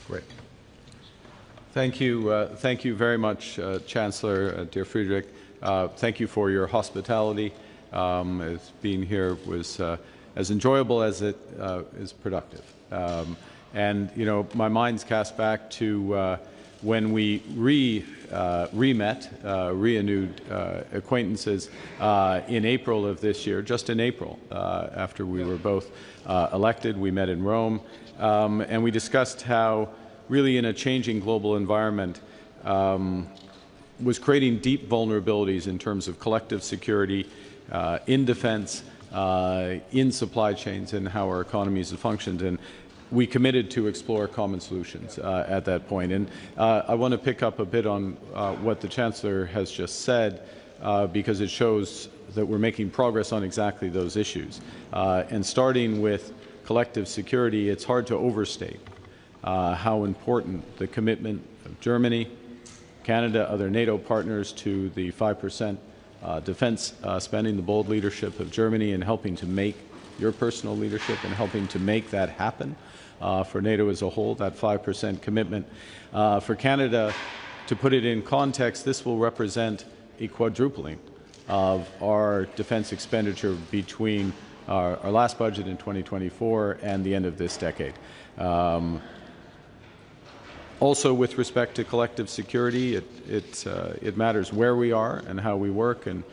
Great. Thank you very much, Chancellor, dear Friedrich. Thank you for your hospitality. Being here was as enjoyable as it is productive. And, you know, my mind's cast back to when we renewed acquaintances in April of this year, just in April, after we were both elected. We met in Rome, and we discussed how, really in a changing global environment, was creating deep vulnerabilities in terms of collective security, in defense, in supply chains, and how our economies have functioned. And we committed to explore common solutions at that point. And I want to pick up a bit on what the Chancellor has just said, because it shows that we're making progress on exactly those issues. And starting with collective security, it's hard to overstate how important the commitment of Germany, Canada, other NATO partners to the 5% defense spending, the bold leadership of Germany in helping to make your personal leadership and helping to make that happen for NATO as a whole, that 5% commitment. For Canada, to put it in context, this will represent a quadrupling of our defense expenditure between our last budget in 2024 and the end of this decade. Also, with respect to collective security, it matters where we are and how we work, and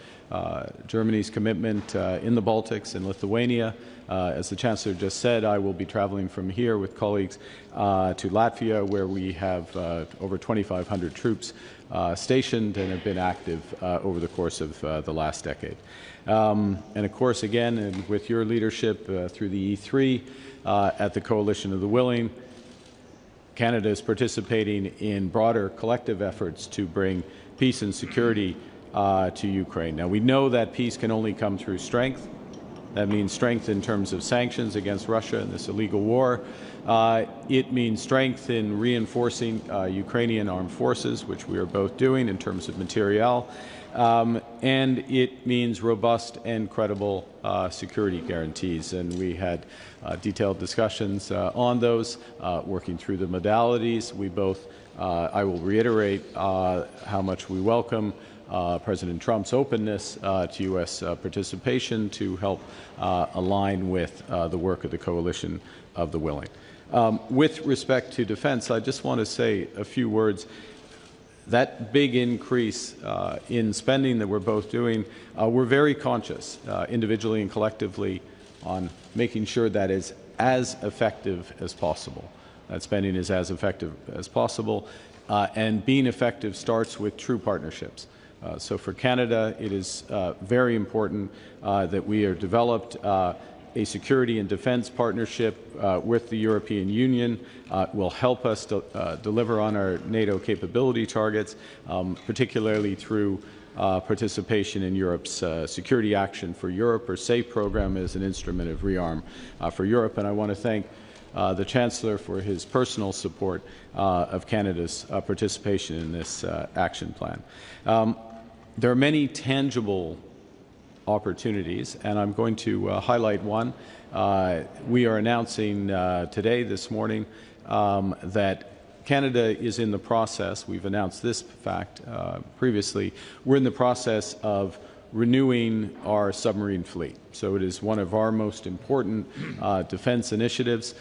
Germany's commitment in the Baltics and Lithuania. As the Chancellor just said, I will be traveling from here with colleagues to Latvia, where we have over 2,500 troops stationed and have been active over the course of the last decade. And of course, again, and with your leadership through the E3 at the Coalition of the Willing, Canada is participating in broader collective efforts to bring peace and security to Ukraine. Now, we know that peace can only come through strength. That means strength in terms of sanctions against Russia and this illegal war. It means strength in reinforcing Ukrainian armed forces, which we are both doing in terms of materiel. And it means robust and credible security guarantees. And we had detailed discussions on those, working through the modalities. We both, I will reiterate how much we welcome President Trump's openness to U.S. participation to help align with the work of the Coalition of the Willing. With respect to defense, I just want to say a few words. That big increase in spending that we're both doing, we're very conscious, individually and collectively, on making sure that is as effective as possible. That spending is as effective as possible, and being effective starts with true partnerships. So for Canada, it is very important that we are developed a security and defense partnership with the European Union. Will help us to deliver on our NATO capability targets, particularly through participation in Europe's Security Action for Europe, or SAFE program, as an instrument of rearm for Europe. And I want to thank the Chancellor for his personal support of Canada's participation in this action plan. There are many tangible opportunities, and I'm going to highlight one. We are announcing today, this morning, that Canada is in the process, we've announced this fact previously, we're in the process of renewing our submarine fleet. So it is one of our most important defense initiatives.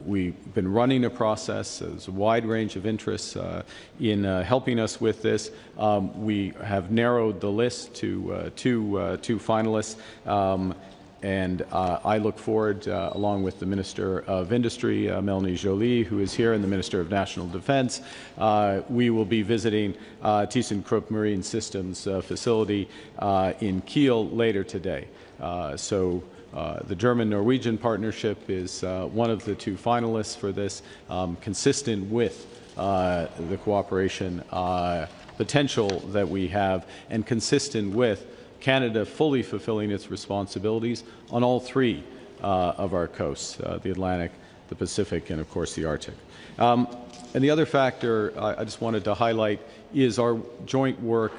We've been running a process. There's a wide range of interests in helping us with this. We have narrowed the list to two finalists. And I look forward, along with the Minister of Industry, Melanie Joly, who is here, and the Minister of National Defense. We will be visiting ThyssenKrupp Marine Systems facility in Kiel later today. So the German-Norwegian partnership is one of the two finalists for this, consistent with the cooperation potential that we have, and consistent with Canada fully fulfilling its responsibilities on all three of our coasts, the Atlantic, the Pacific, and of course the Arctic. And the other factor I just wanted to highlight is our joint work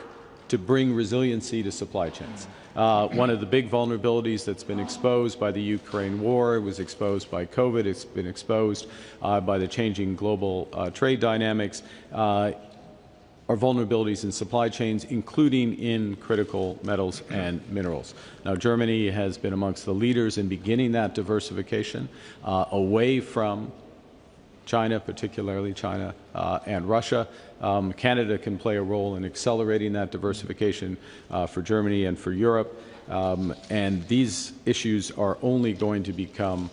to bring resiliency to supply chains. One of the big vulnerabilities that's been exposed by the Ukraine war, it was exposed by COVID, it's been exposed by the changing global trade dynamics, are vulnerabilities in supply chains, including in critical metals and minerals. Now, Germany has been amongst the leaders in beginning that diversification away from China, particularly China and Russia. Canada can play a role in accelerating that diversification for Germany and for Europe. And these issues are only going to become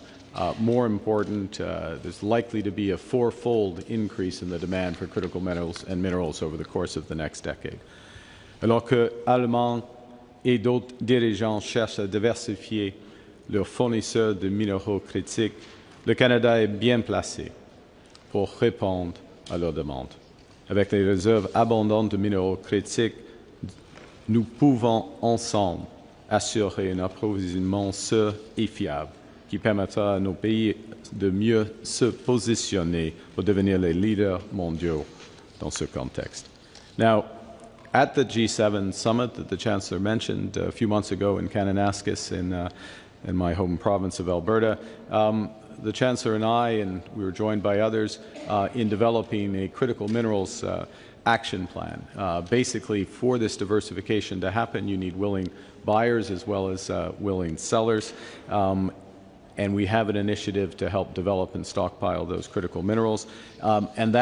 more important. There's likely to be a fourfold increase in the demand for critical metals and minerals over the course of the next decade. Alors que Allemands et d'autres dirigeants cherchent à diversifier leurs fournisseurs de minéraux critiques, le Canada est bien placé pour répondre à leurs demandes. Avec les réserves abondantes de minéraux critiques, nous pouvons ensemble assurer un approvisionnement sûr et fiable qui permettra à nos pays de mieux se positionner pour devenir les leaders mondiaux dans ce contexte. Now, at the G7 summit that the Chancellor mentioned a few months ago in Kananaskis in my home province of Alberta, the Chancellor and we were joined by others in developing a critical minerals action plan. Basically, for this diversification to happen, you need willing buyers as well as willing sellers. And we have an initiative to help develop and stockpile those critical minerals. And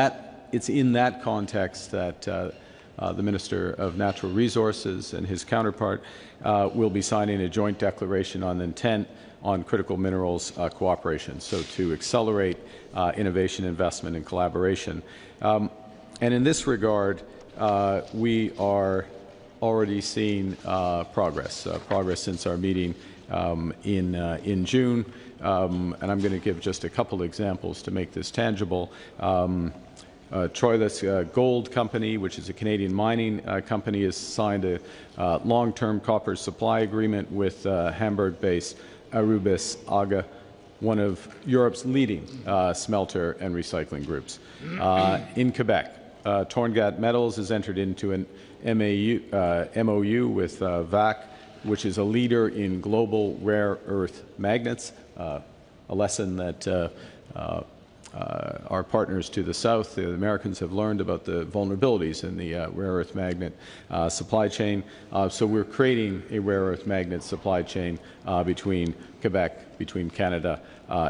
it's in that context that the Minister of Natural Resources and his counterpart will be signing a joint declaration on intent on critical minerals cooperation, so to accelerate innovation, investment, and collaboration. And in this regard, we are already seeing progress since our meeting in June. And I'm going to give just a couple examples to make this tangible. Troilus Gold Company, which is a Canadian mining company, has signed a long-term copper supply agreement with Hamburg-based Arubis AGA, one of Europe's leading smelter and recycling groups. In Quebec, Torngat Metals has entered into an MOU with VAC, which is a leader in global rare earth magnets, a lesson that our partners to the south, the Americans, have learned about the vulnerabilities in the rare earth magnet supply chain. So we're creating a rare earth magnet supply chain between Quebec, between Canada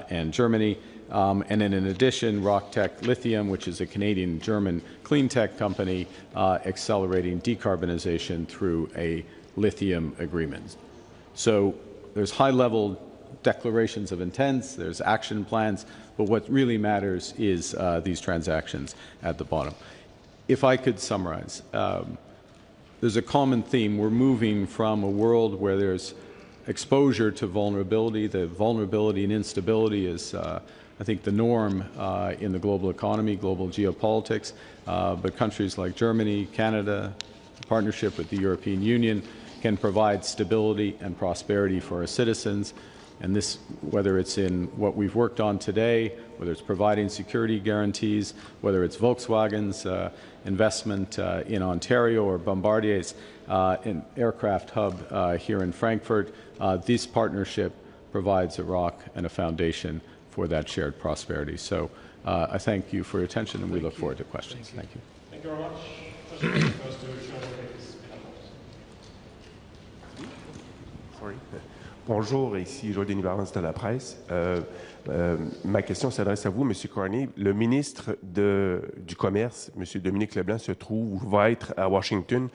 and Germany. And then in addition, Rocktech Lithium, which is a Canadian-German clean tech company, accelerating decarbonization through a lithium agreement. So there's high-level declarations of intents, there's action plans, but what really matters is these transactions at the bottom. If I could summarize, there's a common theme. We're moving from a world where there's exposure to vulnerability. The vulnerability and instability is, I think, the norm in the global economy, global geopolitics, but countries like Germany, Canada, partnership with the European Union, can provide stability and prosperity for our citizens. And this, whether it's in what we've worked on today, whether it's providing security guarantees, whether it's Volkswagen's investment in Ontario or Bombardier's an aircraft hub here in Frankfurt, this partnership provides a rock and a foundation for that shared prosperity. So I thank you for your attention, and we look forward to questions. Thank you. Thank you very much. Sorry. Bonjour, ici Joël Denis de la presse. Ma question s'adresse à vous, M. Carney. Le ministre du Commerce, M. Dominique Leblanc, se trouve ou va être à Washington